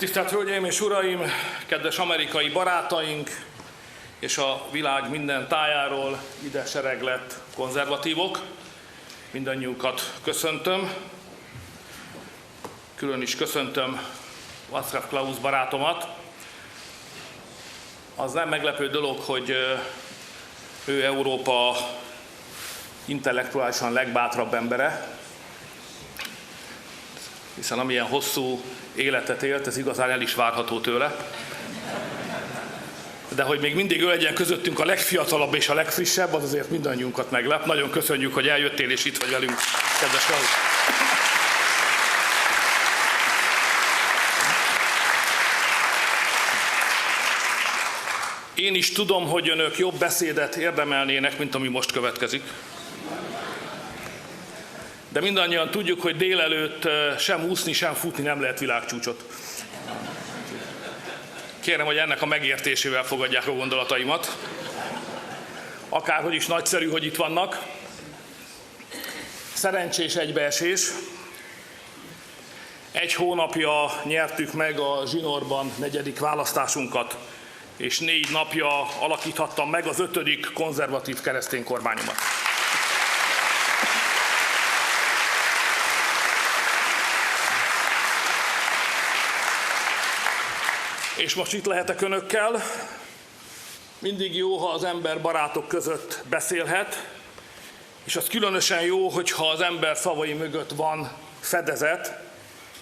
Tisztelt Hölgyeim és Uraim, kedves amerikai barátaink és a világ minden tájáról ide sereglett konzervatívok, mindannyiukat köszöntöm. Külön is köszöntöm Václav Klaus barátomat. Az nem meglepő dolog, hogy ő Európa intellektuálisan legbátrabb embere, hiszen amilyen hosszú életet élt, ez igazán el is várható tőle. De hogy még mindig ő legyen közöttünk a legfiatalabb és a legfrissebb, az azért mindannyiunkat meglep. Nagyon köszönjük, hogy eljöttél és itt vagy velünk, kedves Klaus. Én is tudom, hogy önök jobb beszédet érdemelnének, mint ami most következik. De mindannyian tudjuk, hogy délelőtt sem úszni, sem futni nem lehet világcsúcsot. Kérem, hogy ennek a megértésével fogadják a gondolataimat. Akárhogy is nagyszerű, hogy itt vannak. Szerencsés egybeesés. 1 hónapja nyertük meg a zsinórban 4. választásunkat, és 4 napja alakíthattam meg az 5. konzervatív keresztény kormányomat. És most itt lehetek önökkel. Mindig jó, ha az ember barátok között beszélhet, és az különösen jó, hogyha az ember szavai mögött van fedezet,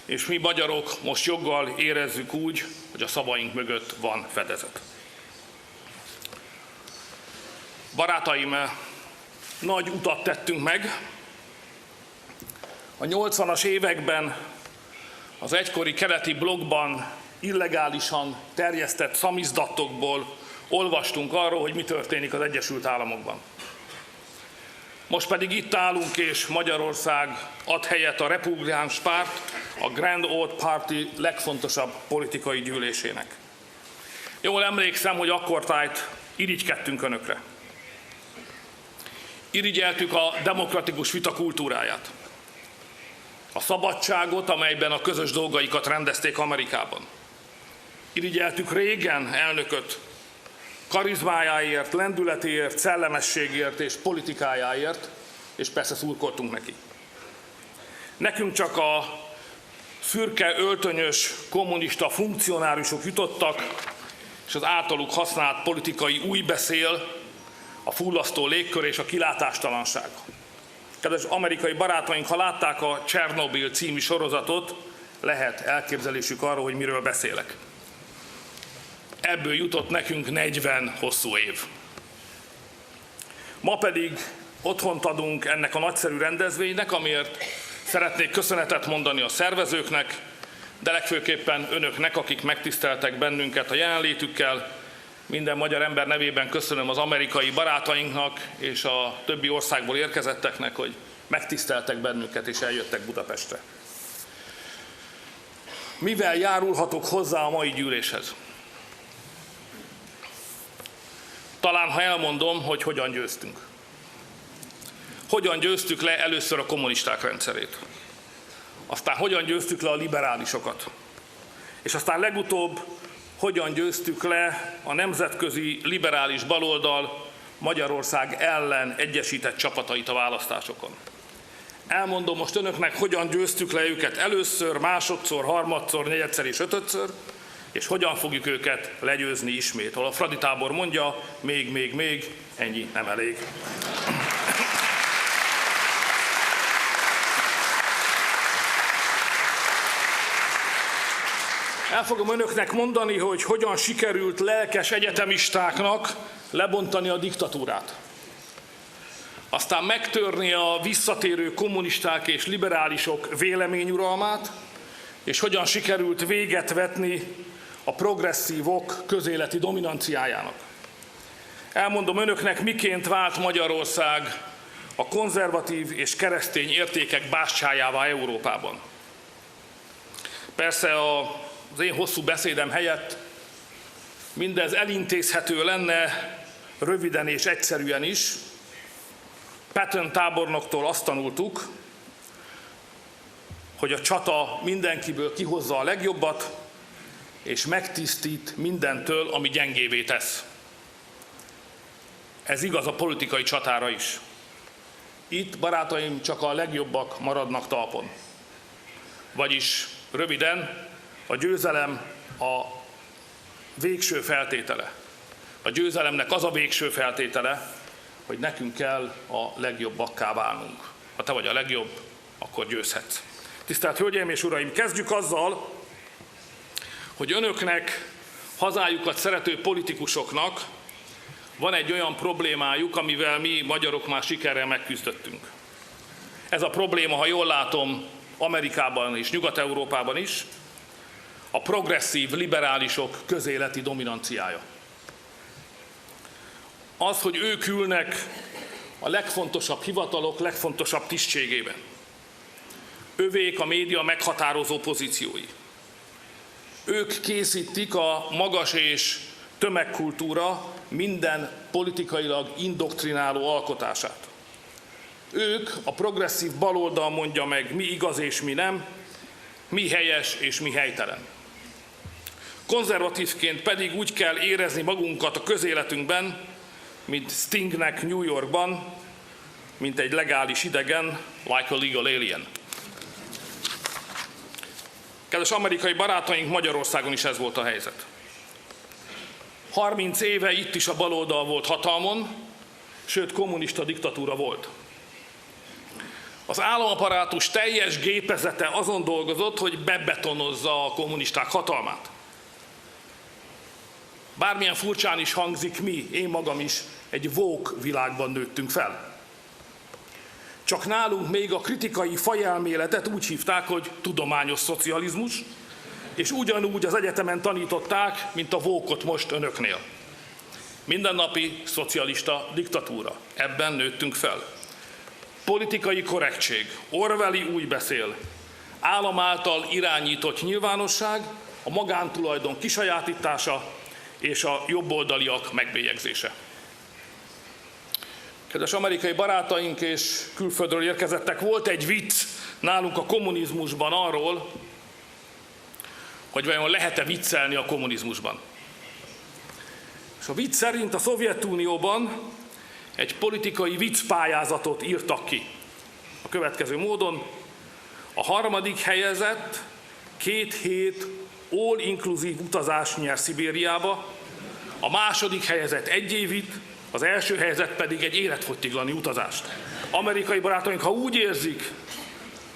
és mi magyarok most joggal érezzük úgy, hogy a szavaink mögött van fedezet. Barátaim, nagy utat tettünk meg. A 80-as években az egykori keleti blogban illegálisan terjesztett szamizdatokból olvastunk arról, hogy mi történik az Egyesült Államokban. Most pedig itt állunk, és Magyarország ad helyet a Republikáns Párt, a Grand Old Party legfontosabb politikai gyűlésének. Jól emlékszem, hogy akkortájt irigykedtünk önökre. Irigyeltük a demokratikus vita kultúráját, a szabadságot, amelyben a közös dolgaikat rendezték Amerikában. Irigyeltük Reagan elnököt karizmájáért, lendületéért, szellemességért és politikájáért, és persze szurkoltunk neki. Nekünk csak a szürke, öltönyös, kommunista funkcionárusok jutottak, és az általuk használt politikai újbeszél, a fullasztó légkör és a kilátástalanság. Kedves amerikai barátaink, ha látták a Csernobil című sorozatot, lehet elképzelésük arról, hogy miről beszélek. Ebből jutott nekünk 40 hosszú év. Ma pedig otthont adunk ennek a nagyszerű rendezvénynek, amiért szeretnék köszönetet mondani a szervezőknek, de legfőképpen önöknek, akik megtiszteltek bennünket a jelenlétükkel. Minden magyar ember nevében köszönöm az amerikai barátainknak és a többi országból érkezetteknek, hogy megtiszteltek bennünket és eljöttek Budapestre. Mivel járulhatok hozzá a mai gyűléshez? Talán, ha elmondom, hogy hogyan győztünk. Hogyan győztük le először a kommunisták rendszerét. Aztán hogyan győztük le a liberálisokat. És aztán legutóbb hogyan győztük le a nemzetközi liberális baloldal Magyarország ellen egyesített csapatait a választásokon. Elmondom most önöknek, hogyan győztük le őket először, másodszor, harmadszor, negyedszer és ötödször, és hogyan fogjuk őket legyőzni ismét. Ahol a Fradi tábor mondja, még, ennyi nem elég. El fogom önöknek mondani, hogy hogyan sikerült lelkes egyetemistáknak lebontani a diktatúrát. Aztán megtörni a visszatérő kommunisták és liberálisok véleményuralmát, és hogyan sikerült véget vetni a progresszívok közéleti dominanciájának. Elmondom önöknek, miként vált Magyarország a konzervatív és keresztény értékek bástyájává Európában. Persze az én hosszú beszédem helyett mindez elintézhető lenne röviden és egyszerűen is. Patton tábornoktól azt tanultuk, hogy a csata mindenkiből kihozza a legjobbat, és megtisztít mindentől, ami gyengévé tesz. Ez igaz a politikai csatára is. Itt, barátaim, csak a legjobbak maradnak talpon. Vagyis röviden, a győzelem a végső feltétele. A győzelemnek az a végső feltétele, hogy nekünk kell a legjobbakká válnunk. Ha te vagy a legjobb, akkor győzhetsz. Tisztelt Hölgyeim és Uraim, kezdjük azzal, hogy önöknek, hazájukat szerető politikusoknak van egy olyan problémájuk, amivel mi magyarok már sikerrel megküzdöttünk. Ez a probléma, ha jól látom, Amerikában és Nyugat-Európában is, a progresszív liberálisok közéleti dominanciája. Az, hogy ők ülnek a legfontosabb hivatalok legfontosabb tisztségében. Övék a média meghatározó pozíciói. Ők készítik a magas és tömegkultúra minden politikailag indoktrináló alkotását. Ők, a progresszív baloldal mondja meg, mi igaz és mi nem, mi helyes és mi helytelen. Konzervatívként pedig úgy kell érezni magunkat a közéletünkben, mint Stingnek New Yorkban, mint egy legális idegen, like a legal alien. Kedves amerikai barátaink, Magyarországon is ez volt a helyzet. 30 éve itt is a baloldal volt hatalmon, sőt kommunista diktatúra volt. Az államaparátus teljes gépezete azon dolgozott, hogy bebetonozza a kommunisták hatalmát. Bármilyen furcsán is hangzik, mi, én magam is egy woke világban nőttünk fel. Csak nálunk még a kritikai fajelméletet úgy hívták, hogy tudományos szocializmus, és ugyanúgy az egyetemen tanították, mint a woke-ot most önöknél. Mindennapi szocialista diktatúra. Ebben nőttünk fel. Politikai korrektség, Orwelli úgy beszél, állam által irányított nyilvánosság, a magántulajdon kisajátítása és a jobboldaliak megbélyegzése. Kedves amerikai barátaink és külföldről érkezettek, volt egy vicc nálunk a kommunizmusban arról, hogy vajon lehet-e viccelni a kommunizmusban. És a vicc szerint a Szovjetunióban egy politikai viccpályázatot írtak ki. A következő módon: a harmadik helyezett 2 hét all-inclusive utazást nyer Szibériába, a második helyezett 1 évit, az első helyezett pedig egy életfogytiglani utazást. Amerikai barátaink, ha úgy érzik,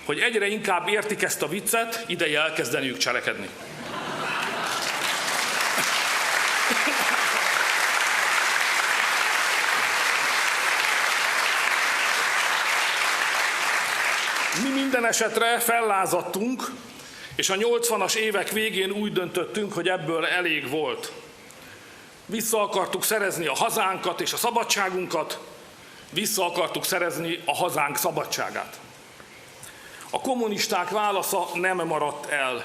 hogy egyre inkább értik ezt a viccet, ideje elkezdeniük cselekedni. Mi minden esetre fellázadtunk, és a 80-as évek végén úgy döntöttünk, hogy ebből elég volt. Vissza akartuk szerezni a hazánkat és a szabadságunkat, vissza akartuk szerezni a hazánk szabadságát. A kommunisták válasza nem maradt el.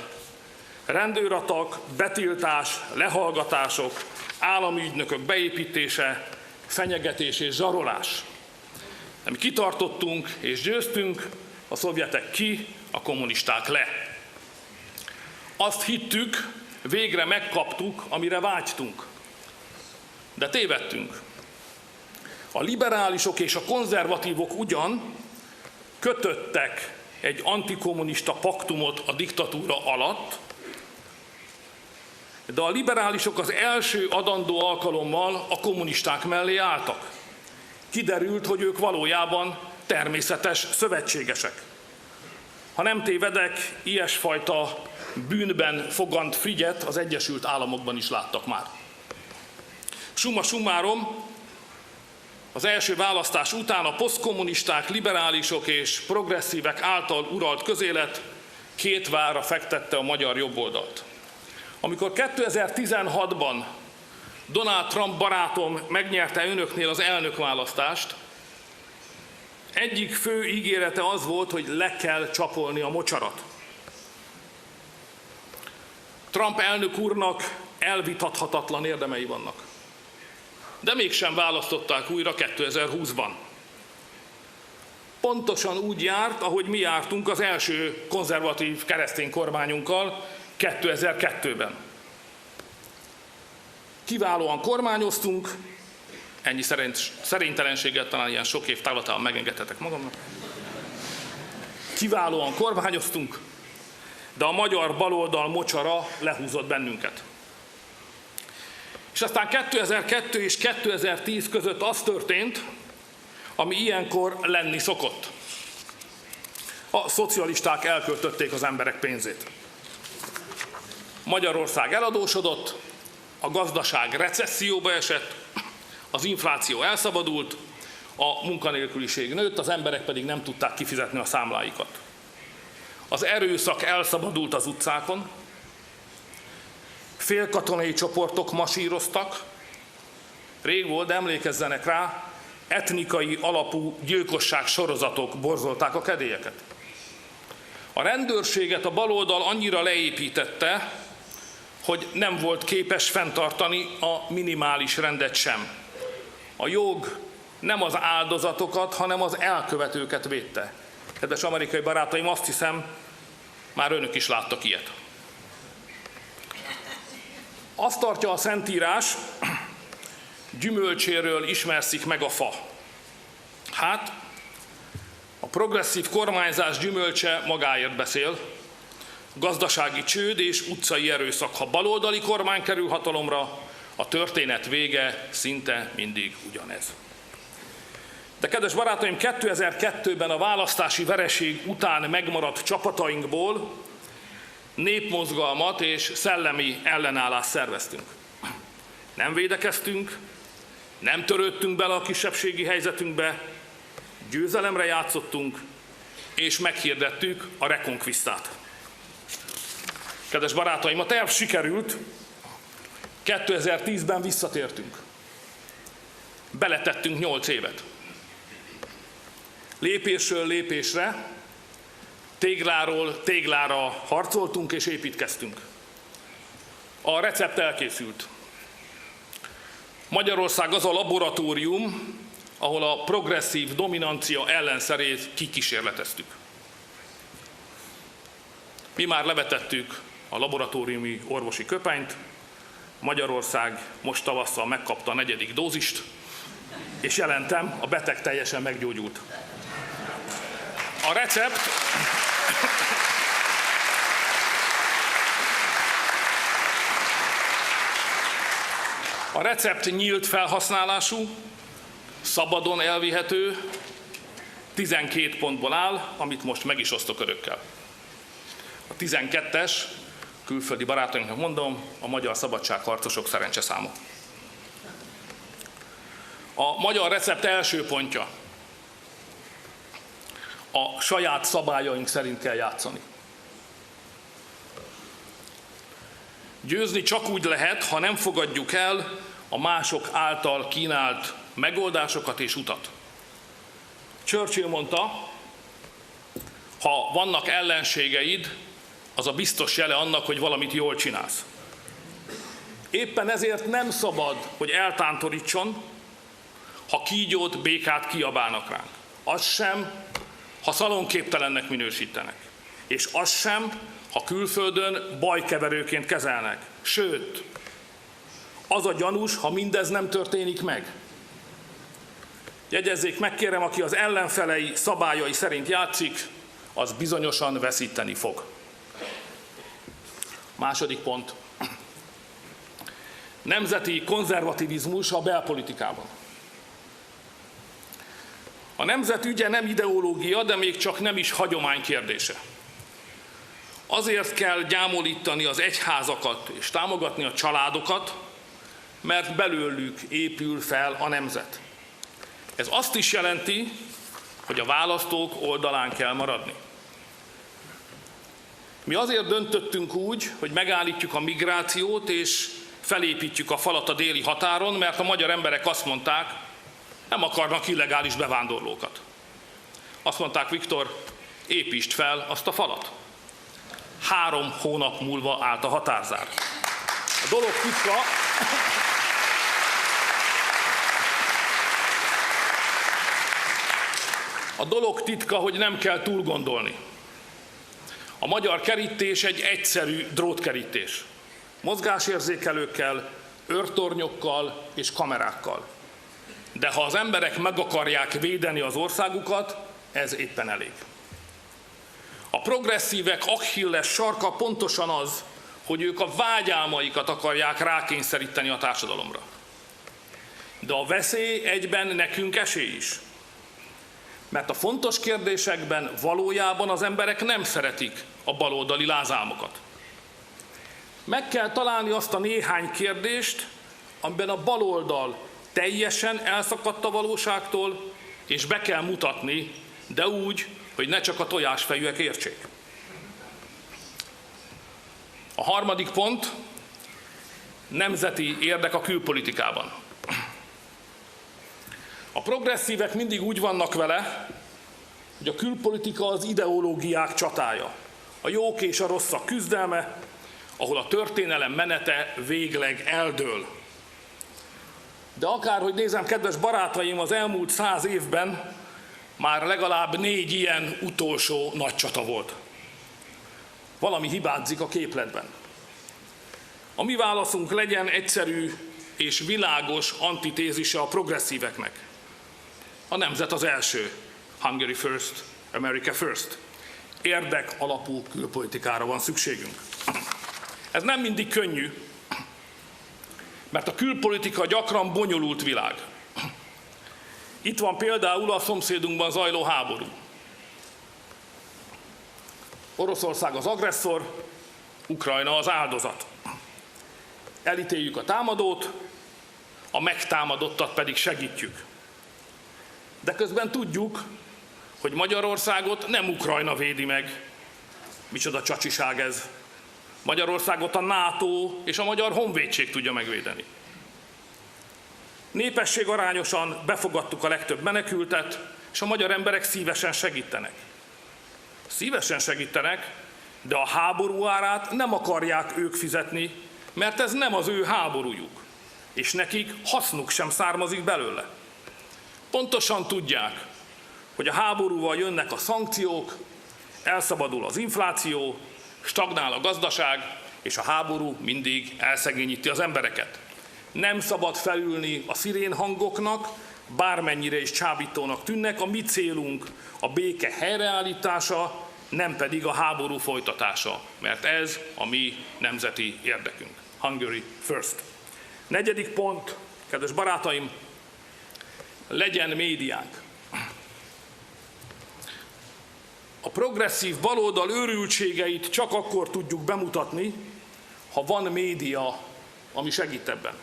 Rendőratak, betiltás, lehallgatások, állami ügynökök beépítése, fenyegetés és zsarolás. Mi kitartottunk és győztünk, a szovjetek ki, a kommunisták le. Azt hittük, végre megkaptuk, amire vágytunk. De tévedtünk. A liberálisok és a konzervatívok ugyan kötöttek egy antikommunista paktumot a diktatúra alatt, de a liberálisok az első adandó alkalommal a kommunisták mellé álltak. Kiderült, hogy ők valójában természetes szövetségesek. Ha nem tévedek, ilyesfajta bűnben fogant Frigyet az Egyesült Államokban is láttak már. Summa summarum, az első választás után a posztkommunisták, liberálisok és progresszívek által uralt közélet 2 várra fektette a magyar jobboldalt. Amikor 2016-ban Donald Trump barátom megnyerte önöknél az elnökválasztást, egyik fő ígérete az volt, hogy le kell csapolni a mocsarat. Trump elnök úrnak elvitathatatlan érdemei vannak. De mégsem választották újra 2020-ban. Pontosan úgy járt, ahogy mi jártunk az első konzervatív keresztény kormányunkkal 2002-ben. Kiválóan kormányoztunk, ennyi szerénytelenséggel talán ilyen sok év távlatában megengedhetek magamnak. Kiválóan kormányoztunk, de a magyar baloldal mocsara lehúzott bennünket. És aztán 2002 és 2010 között az történt, ami ilyenkor lenni szokott. A szocialisták elköltötték az emberek pénzét. Magyarország eladósodott, a gazdaság recesszióba esett, az infláció elszabadult, a munkanélküliség nőtt, az emberek pedig nem tudták kifizetni a számláikat. Az erőszak elszabadult az utcákon, félkatonai csoportok masíroztak, rég volt, de emlékezzenek rá, etnikai alapú gyilkosság sorozatok borzolták a kedélyeket. A rendőrséget a baloldal annyira leépítette, hogy nem volt képes fenntartani a minimális rendet sem. A jog nem az áldozatokat, hanem az elkövetőket védte. Kedves amerikai barátaim, azt hiszem, már önök is láttak ilyet. Azt tartja a Szentírás, gyümölcséről ismerszik meg a fa. Hát, a progresszív kormányzás gyümölcse magáért beszél. Gazdasági csőd és utcai erőszak. Ha baloldali kormány kerül hatalomra, a történet vége szinte mindig ugyanez. De kedves barátaim, 2002-ben a választási vereség után megmaradt csapatainkból népmozgalmat és szellemi ellenállást szerveztünk. Nem védekeztünk, nem törődtünk bele a kisebbségi helyzetünkbe, győzelemre játszottunk, és meghirdettük a rekonkvisztát. Kedves barátaim, a terv sikerült, 2010-ben visszatértünk. Beletettünk 8 évet. Lépésről lépésre, tégláról téglára harcoltunk és építkeztünk. A recept elkészült. Magyarország az a laboratórium, ahol a progresszív dominancia ellenszerét kikísérleteztük. Mi már levetettük a laboratóriumi orvosi köpenyt, Magyarország most tavasszal megkapta a 4. dózist, és jelentem, a beteg teljesen meggyógyult. A recept nyílt felhasználású, szabadon elvihető, 12 pontból áll, amit most meg is osztok önökkel. A 12-es, külföldi barátainknak mondom, a magyar szabadságharcosok szerencseszáma. A magyar recept első pontja: a saját szabályaink szerint kell játszani. Győzni csak úgy lehet, ha nem fogadjuk el a mások által kínált megoldásokat és utat. Churchill mondta, ha vannak ellenségeid, az a biztos jele annak, hogy valamit jól csinálsz. Éppen ezért nem szabad, hogy eltántorítson, ha kígyót, békát kiabálnak ránk. Az sem, ha szalonképtelennek minősítenek. És az sem, ha külföldön bajkeverőként kezelnek. Sőt, az a gyanús, ha mindez nem történik meg. Jegyezzék meg, kérem, aki az ellenfelei szabályai szerint játszik, az bizonyosan veszíteni fog. Második pont. Nemzeti konzervativizmus a belpolitikában. A nemzet ügye nem ideológia, de még csak nem is hagyomány kérdése. Azért kell gyámolítani az egyházakat és támogatni a családokat, mert belőlük épül fel a nemzet. Ez azt is jelenti, hogy a választók oldalán kell maradni. Mi azért döntöttünk úgy, hogy megállítjuk a migrációt és felépítjük a falat a déli határon, mert a magyar emberek azt mondták, nem akarnak illegális bevándorlókat. Azt mondták, Viktor, építsd fel azt a falat. 3 hónap múlva állt a határzár. A dolog titka, hogy nem kell túl gondolni. A magyar kerítés egy egyszerű drótkerítés. Mozgásérzékelőkkel, őrtornyokkal és kamerákkal. De ha az emberek meg akarják védeni az országukat, ez éppen elég. A progresszívek Achilles sarka pontosan az, hogy ők a vágyálmaikat akarják rákényszeríteni a társadalomra. De a veszély egyben nekünk esély is. Mert a fontos kérdésekben valójában az emberek nem szeretik a baloldali lázálmokat. Meg kell találni azt a néhány kérdést, amiben a baloldal teljesen elszakadt a valóságtól, és be kell mutatni, de úgy, hogy ne csak a tojásfejűek értsék. A harmadik pont, nemzeti érdek a külpolitikában. A progresszívek mindig úgy vannak vele, hogy a külpolitika az ideológiák csatája, a jók és a rosszak küzdelme, ahol a történelem menete végleg eldől. De akárhogy nézem, kedves barátaim, az elmúlt 100 évben már legalább 4 ilyen utolsó nagy csata volt. Valami hibázik a képletben. A mi válaszunk legyen egyszerű és világos antitézise a progresszíveknek. A nemzet az első. Hungary first, America first. Érdek alapú külpolitikára van szükségünk. Ez nem mindig könnyű, mert a külpolitika gyakran bonyolult világ. Itt van például a szomszédunkban zajló háború. Oroszország az agresszor, Ukrajna az áldozat. Elítéljük a támadót, a megtámadottat pedig segítjük. De közben tudjuk, hogy Magyarországot nem Ukrajna védi meg. Micsoda csacsiság ez. Magyarországot a NATO és a Magyar Honvédség tudja megvédeni. Népességarányosan befogadtuk a legtöbb menekültet, és a magyar emberek szívesen segítenek. Szívesen segítenek, de a háború árát nem akarják ők fizetni, mert ez nem az ő háborújuk, és nekik hasznuk sem származik belőle. Pontosan tudják, hogy a háborúval jönnek a szankciók, elszabadul az infláció, stagnál a gazdaság, és a háború mindig elszegényíti az embereket. Nem szabad felülni a szirénhangoknak, bármennyire is csábítónak tűnnek, a mi célunk a béke helyreállítása, nem pedig a háború folytatása, mert ez a mi nemzeti érdekünk. Hungary first. 4. pont, kedves barátaim, legyen médiánk. A progresszív baloldal őrültségeit csak akkor tudjuk bemutatni, ha van média, ami segít ebben.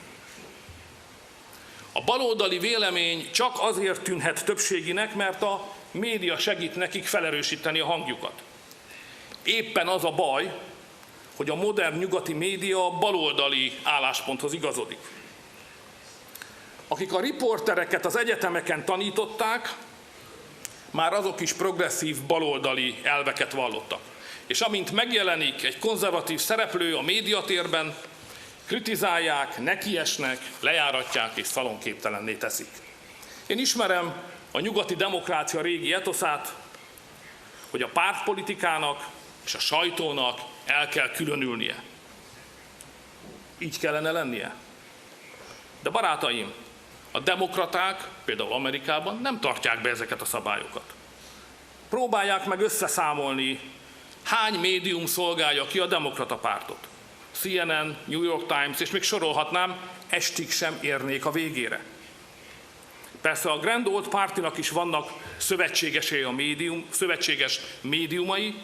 A baloldali vélemény csak azért tűnhet többséginek, mert a média segít nekik felerősíteni a hangjukat. Éppen az a baj, hogy a modern nyugati média a baloldali állásponthoz igazodik. Akik a riportereket az egyetemeken tanították, már azok is progresszív baloldali elveket vallottak. És amint megjelenik egy konzervatív szereplő a médiatérben, kritizálják, nekiesnek, lejáratják és szalonképtelenné teszik. Én ismerem a nyugati demokrácia régi etoszát, hogy a pártpolitikának és a sajtónak el kell különülnie. Így kellene lennie. De barátaim, a demokraták, például Amerikában nem tartják be ezeket a szabályokat. Próbálják meg összeszámolni, hány médium szolgálja ki a demokrata pártot. CNN, New York Times, és még sorolhatnám, estig sem érnék a végére. Persze a Grand Old Party-nak is vannak szövetséges médiumai,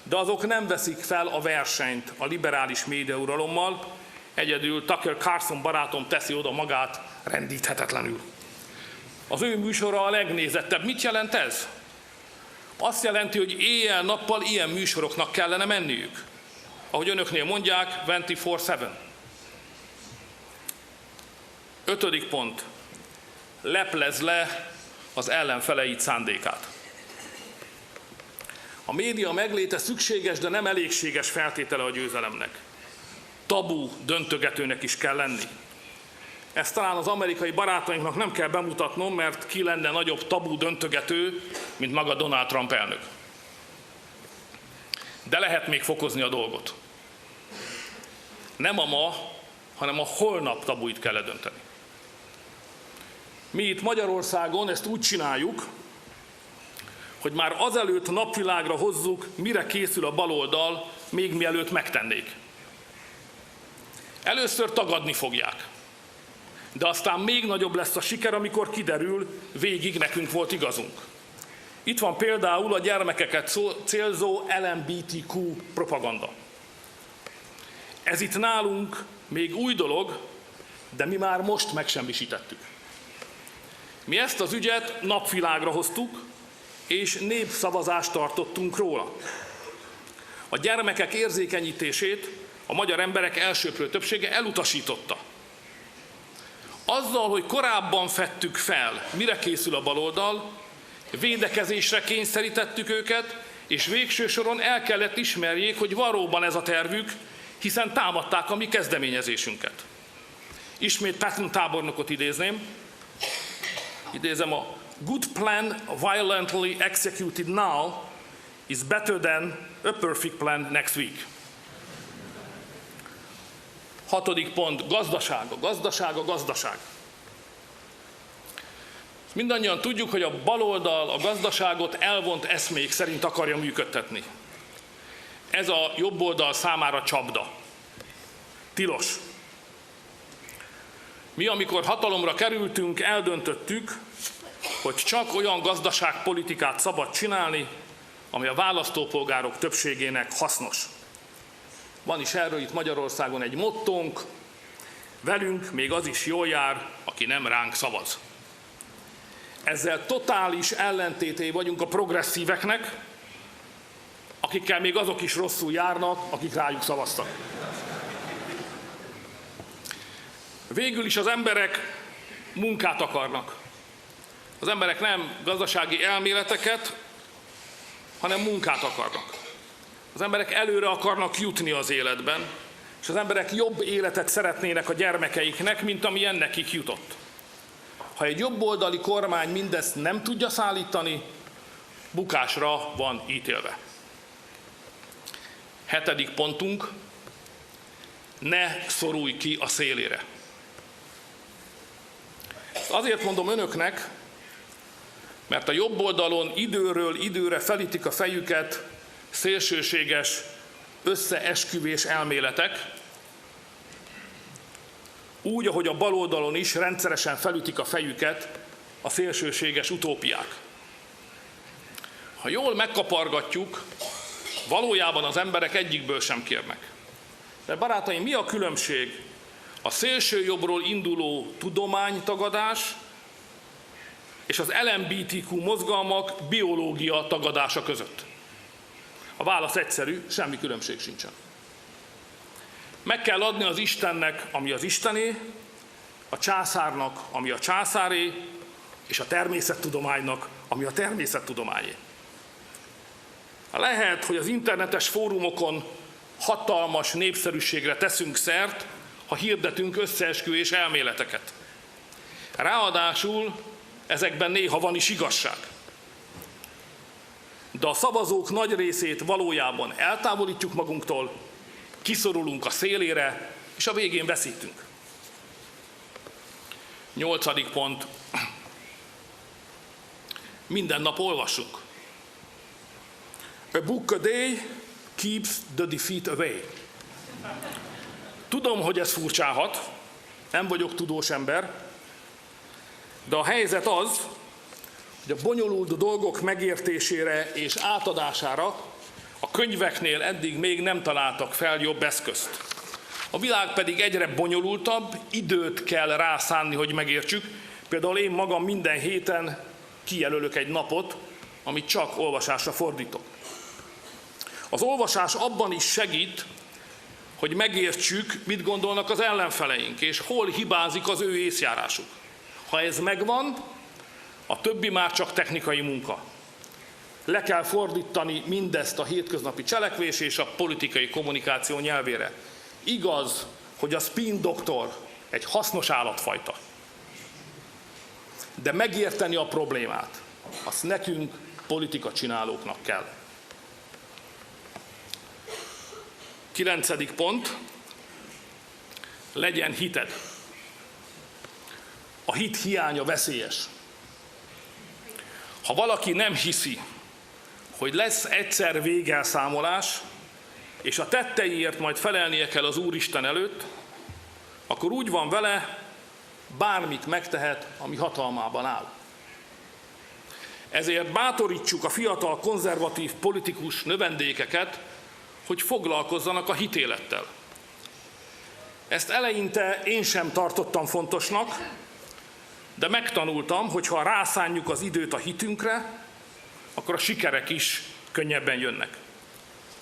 de azok nem veszik fel a versenyt a liberális médiauralommal, egyedül Tucker Carlson barátom teszi oda magát rendíthetetlenül. Az ő műsora a legnézettebb. Mit jelent ez? Azt jelenti, hogy éjjel-nappal ilyen műsoroknak kellene menniük. Ahogy önöknél mondják, 24/7. 5. pont. Leplezd le az ellenfeleid szándékát. A média megléte szükséges, de nem elégséges feltétele a győzelemnek. Tabu döntögetőnek is kell lenni. Ezt talán az amerikai barátainknak nem kell bemutatnom, mert ki lenne nagyobb tabu döntögető, mint maga Donald Trump elnök. De lehet még fokozni a dolgot. Nem a ma, hanem a holnap tabuit kell ledönteni. Mi itt Magyarországon ezt úgy csináljuk, hogy már azelőtt napvilágra hozzuk, mire készül a baloldal, még mielőtt megtennék. Először tagadni fogják, de aztán még nagyobb lesz a siker, amikor kiderül, végig nekünk volt igazunk. Itt van például a gyermekeket célzó LMBTQ propaganda. Ez itt nálunk még új dolog, de mi már most megsemmisítettük. Mi ezt az ügyet napvilágra hoztuk, és népszavazást tartottunk róla. A gyermekek érzékenyítését a magyar emberek elsöprő többsége elutasította. Azzal, hogy korábban fettük fel, mire készül a baloldal, védekezésre kényszerítettük őket, és végső soron el kellett ismerjék, hogy valóban ez a tervük, hiszen támadták a mi kezdeményezésünket. Ismét Patton tábornokot idézem, a good plan violently executed now is better than a perfect plan next week. 6. pont, gazdaság. Mindannyian tudjuk, hogy a baloldal a gazdaságot elvont eszmék szerint akarja működtetni. Ez a jobboldal számára csapda. Tilos. Mi, amikor hatalomra kerültünk, eldöntöttük, hogy csak olyan gazdaságpolitikát szabad csinálni, ami a választópolgárok többségének hasznos. Van is erről itt Magyarországon egy mottónk, velünk még az is jól jár, aki nem ránk szavaz. Ezzel totális ellentété vagyunk a progresszíveknek, akikkel még azok is rosszul járnak, akik rájuk szavaztak. Végül is az emberek munkát akarnak. Az emberek nem gazdasági elméleteket, hanem munkát akarnak. Az emberek előre akarnak jutni az életben, és az emberek jobb életet szeretnének a gyermekeiknek, mint amilyen nekik jutott. Ha egy jobboldali kormány mindezt nem tudja szállítani, bukásra van ítélve. 7. pontunk, ne szorulj ki a szélére. Azért mondom önöknek, mert a jobb oldalon időről időre felütik a fejüket szélsőséges összeesküvés elméletek, úgy, ahogy a bal oldalon is rendszeresen felütik a fejüket a szélsőséges utópiák. Ha jól megkapargatjuk, valójában az emberek egyikből sem kérnek. De barátaim, mi a különbség a szélső jobbról induló tudománytagadás és az LMBTQ mozgalmak biológia tagadása között? A válasz egyszerű, semmi különbség sincsen. Meg kell adni az Istennek, ami az Istené, a császárnak, ami a császáré, és a természettudománynak, ami a természettudományé. Lehet, hogy az internetes fórumokon hatalmas népszerűségre teszünk szert, ha hirdetünk összeesküvés elméleteket. Ráadásul ezekben néha van is igazság. De a szavazók nagy részét valójában eltávolítjuk magunktól, kiszorulunk a szélére, és a végén veszítünk. 8. pont. Minden nap olvassunk. A book a day keeps the defeat away. Tudom, hogy ez furcsáhat, nem vagyok tudós ember, de a helyzet az, hogy a bonyolult dolgok megértésére és átadására a könyveknél eddig még nem találtak fel jobb eszközt. A világ pedig egyre bonyolultabb, időt kell rászánni, hogy megértsük. Például én magam minden héten kijelölök egy napot, amit csak olvasásra fordítok. Az olvasás abban is segít, hogy megértsük, mit gondolnak az ellenfeleink, és hol hibázik az ő észjárásuk. Ha ez megvan, a többi már csak technikai munka. Le kell fordítani mindezt a hétköznapi cselekvés és a politikai kommunikáció nyelvére. Igaz, hogy a spin doktor egy hasznos állatfajta. De megérteni a problémát, azt nekünk, politika csinálóknak kell. 9. pont. legyen hited. A hit hiánya veszélyes. Ha valaki nem hiszi, hogy lesz egyszer végelszámolás, és a tetteiért majd felelnie kell az Úristen előtt, akkor úgy van vele, bármit megtehet, ami hatalmában áll. Ezért bátorítsuk a fiatal konzervatív politikus növendékeket, hogy foglalkozzanak a hitélettel. Ezt eleinte én sem tartottam fontosnak, de megtanultam, hogy ha rászánjuk az időt a hitünkre, akkor a sikerek is könnyebben jönnek.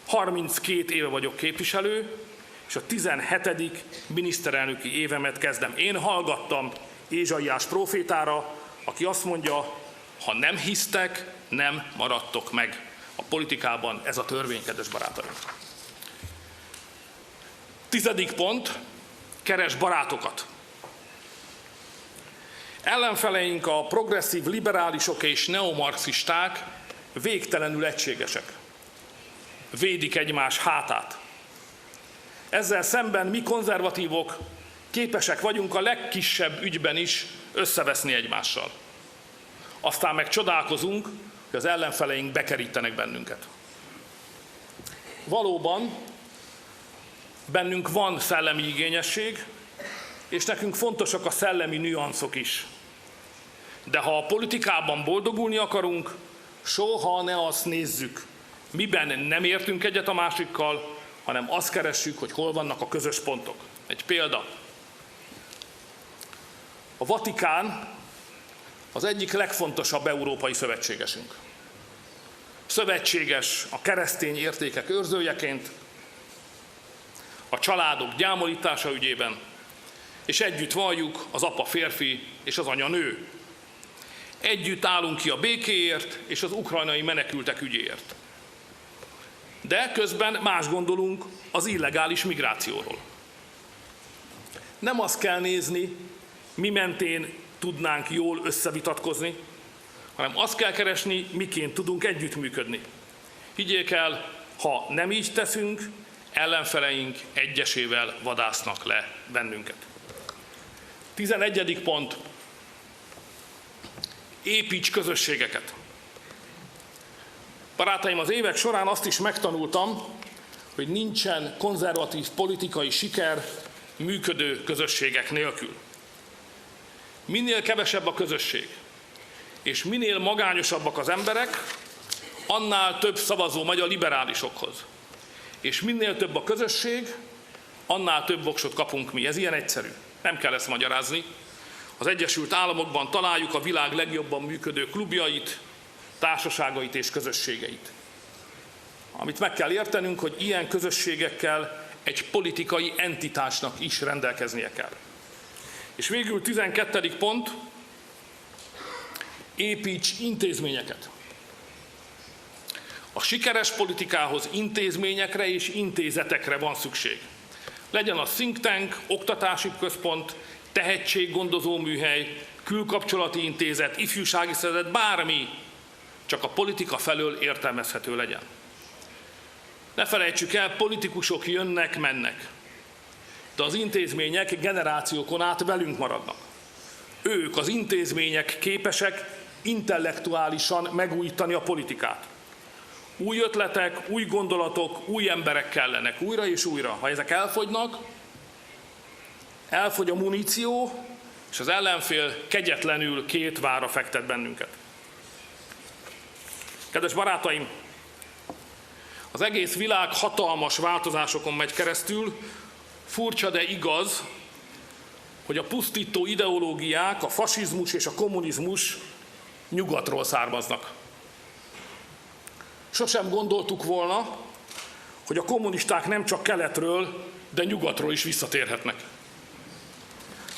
32 éve vagyok képviselő, és a 17. miniszterelnöki évemet kezdem. Én hallgattam Ézsaiás prófétára, aki azt mondja, ha nem hisztek, nem maradtok meg. A politikában ez a törvény, kedves barátaim. 10. pont, keresd barátokat. Ellenfeleink a progresszív liberálisok és neomarxisták végtelenül egységesek. Védik egymás hátát. Ezzel szemben mi konzervatívok képesek vagyunk a legkisebb ügyben is összeveszni egymással. Aztán meg csodálkozunk, hogy az ellenfeleink bekerítenek bennünket. Valóban bennünk van szellemi igényesség, és nekünk fontosak a szellemi nüanszok is. De ha a politikában boldogulni akarunk, soha ne azt nézzük, miben nem értünk egyet a másikkal, hanem azt keressük, hogy hol vannak a közös pontok. Egy példa. A Vatikán az egyik legfontosabb európai szövetségesünk. Szövetséges a keresztény értékek őrzőjeként, a családok gyámolítása ügyében, és együtt valljuk az apa férfi és az anya nő. Együtt állunk ki a békéért és az ukrajnai menekültek ügyéért. De közben más gondolunk az illegális migrációról. Nem azt kell nézni, mi mentén tudnánk jól összevitatkozni, hanem azt kell keresni, miként tudunk együttműködni. Higgyék el, ha nem így teszünk, ellenfeleink egyesével vadásznak le bennünket. 11. pont. Építs közösségeket. Barátaim, az évek során azt is megtanultam, hogy nincsen konzervatív politikai siker működő közösségek nélkül. Minél kevesebb a közösség, és minél magányosabbak az emberek, annál több szavazó megy a liberálisokhoz. És minél több a közösség, annál több voksot kapunk mi. Ez ilyen egyszerű. Nem kell ezt magyarázni. Az Egyesült Államokban találjuk a világ legjobban működő klubjait, társaságait és közösségeit. Amit meg kell értenünk, hogy ilyen közösségekkel egy politikai entitásnak is rendelkeznie kell. És végül 12. pont, építs intézményeket. A sikeres politikához intézményekre és intézetekre van szükség. Legyen a think tank, oktatási központ, tehetséggondozó műhely, külkapcsolati intézet, ifjúsági szervezet, bármi, csak a politika felől értelmezhető legyen. Ne felejtsük el, politikusok jönnek, mennek, de az intézmények generációkon át velünk maradnak. Ők, az intézmények képesek intellektuálisan megújítani a politikát. Új ötletek, új gondolatok, új emberek kellenek újra és újra. Ha ezek elfogynak, elfogy a muníció, és az ellenfél kegyetlenül két várra fektet bennünket. Kedves barátaim, az egész világ hatalmas változásokon megy keresztül, furcsa, de igaz, hogy a pusztító ideológiák, a fasizmus és a kommunizmus nyugatról származnak. Sosem gondoltuk volna, hogy a kommunisták nem csak keletről, de nyugatról is visszatérhetnek.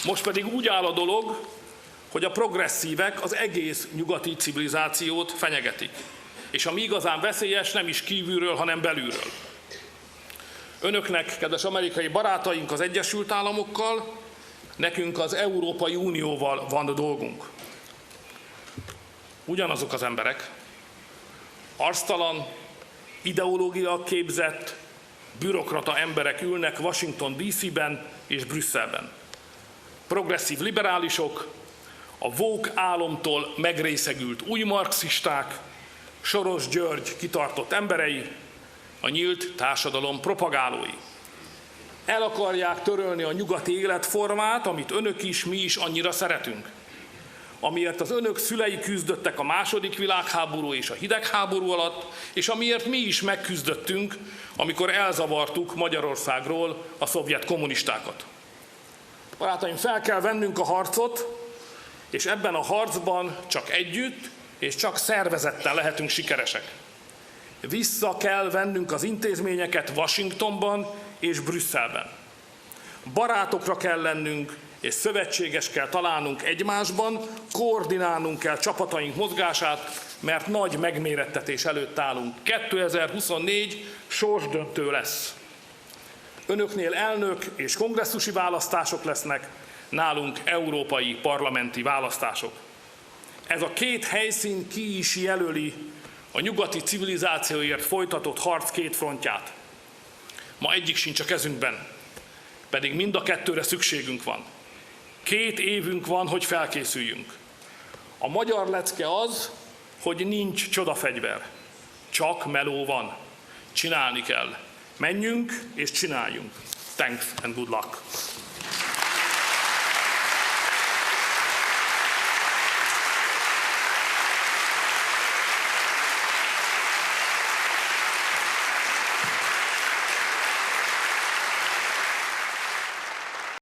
Most pedig úgy áll a dolog, hogy a progresszívek az egész nyugati civilizációt fenyegetik. És ami igazán veszélyes, nem is kívülről, hanem belülről. Önöknek, kedves amerikai barátaink, az Egyesült Államokkal, nekünk az Európai Unióval van dolgunk. Ugyanazok az emberek, arctalan, ideológia képzett, bürokrata emberek ülnek Washington DC-ben és Brüsszelben. Progresszív liberálisok, a woke álomtól megrészegült új marxisták, Soros György kitartott emberei, a nyílt társadalom propagálói. El akarják törölni a nyugati életformát, amit önök is, mi is annyira szeretünk. Amiért az önök szülei küzdöttek a II. Világháború és a hidegháború alatt, és amiért mi is megküzdöttünk, amikor elzavartuk Magyarországról a szovjet kommunistákat. Barátaim, fel kell vennünk a harcot, és ebben a harcban csak együtt és csak szervezetten lehetünk sikeresek. Vissza kell vennünk az intézményeket Washingtonban és Brüsszelben. Barátokra kell lennünk, és szövetséges kell találnunk egymásban, koordinálnunk kell csapataink mozgását, mert nagy megmérettetés előtt állunk. 2024 sorsdöntő lesz. Önöknél elnök és kongresszusi választások lesznek, nálunk európai parlamenti választások. Ez a két helyszín ki is jelöli a nyugati civilizációért folytatott harc két frontját. Ma egyik sincs a kezünkben, pedig mind a kettőre szükségünk van. 2 évünk van, hogy felkészüljünk. A magyar lecke az, hogy nincs csodafegyver, csak meló van. Csinálni kell. Menjünk és csináljunk. Thanks and good luck.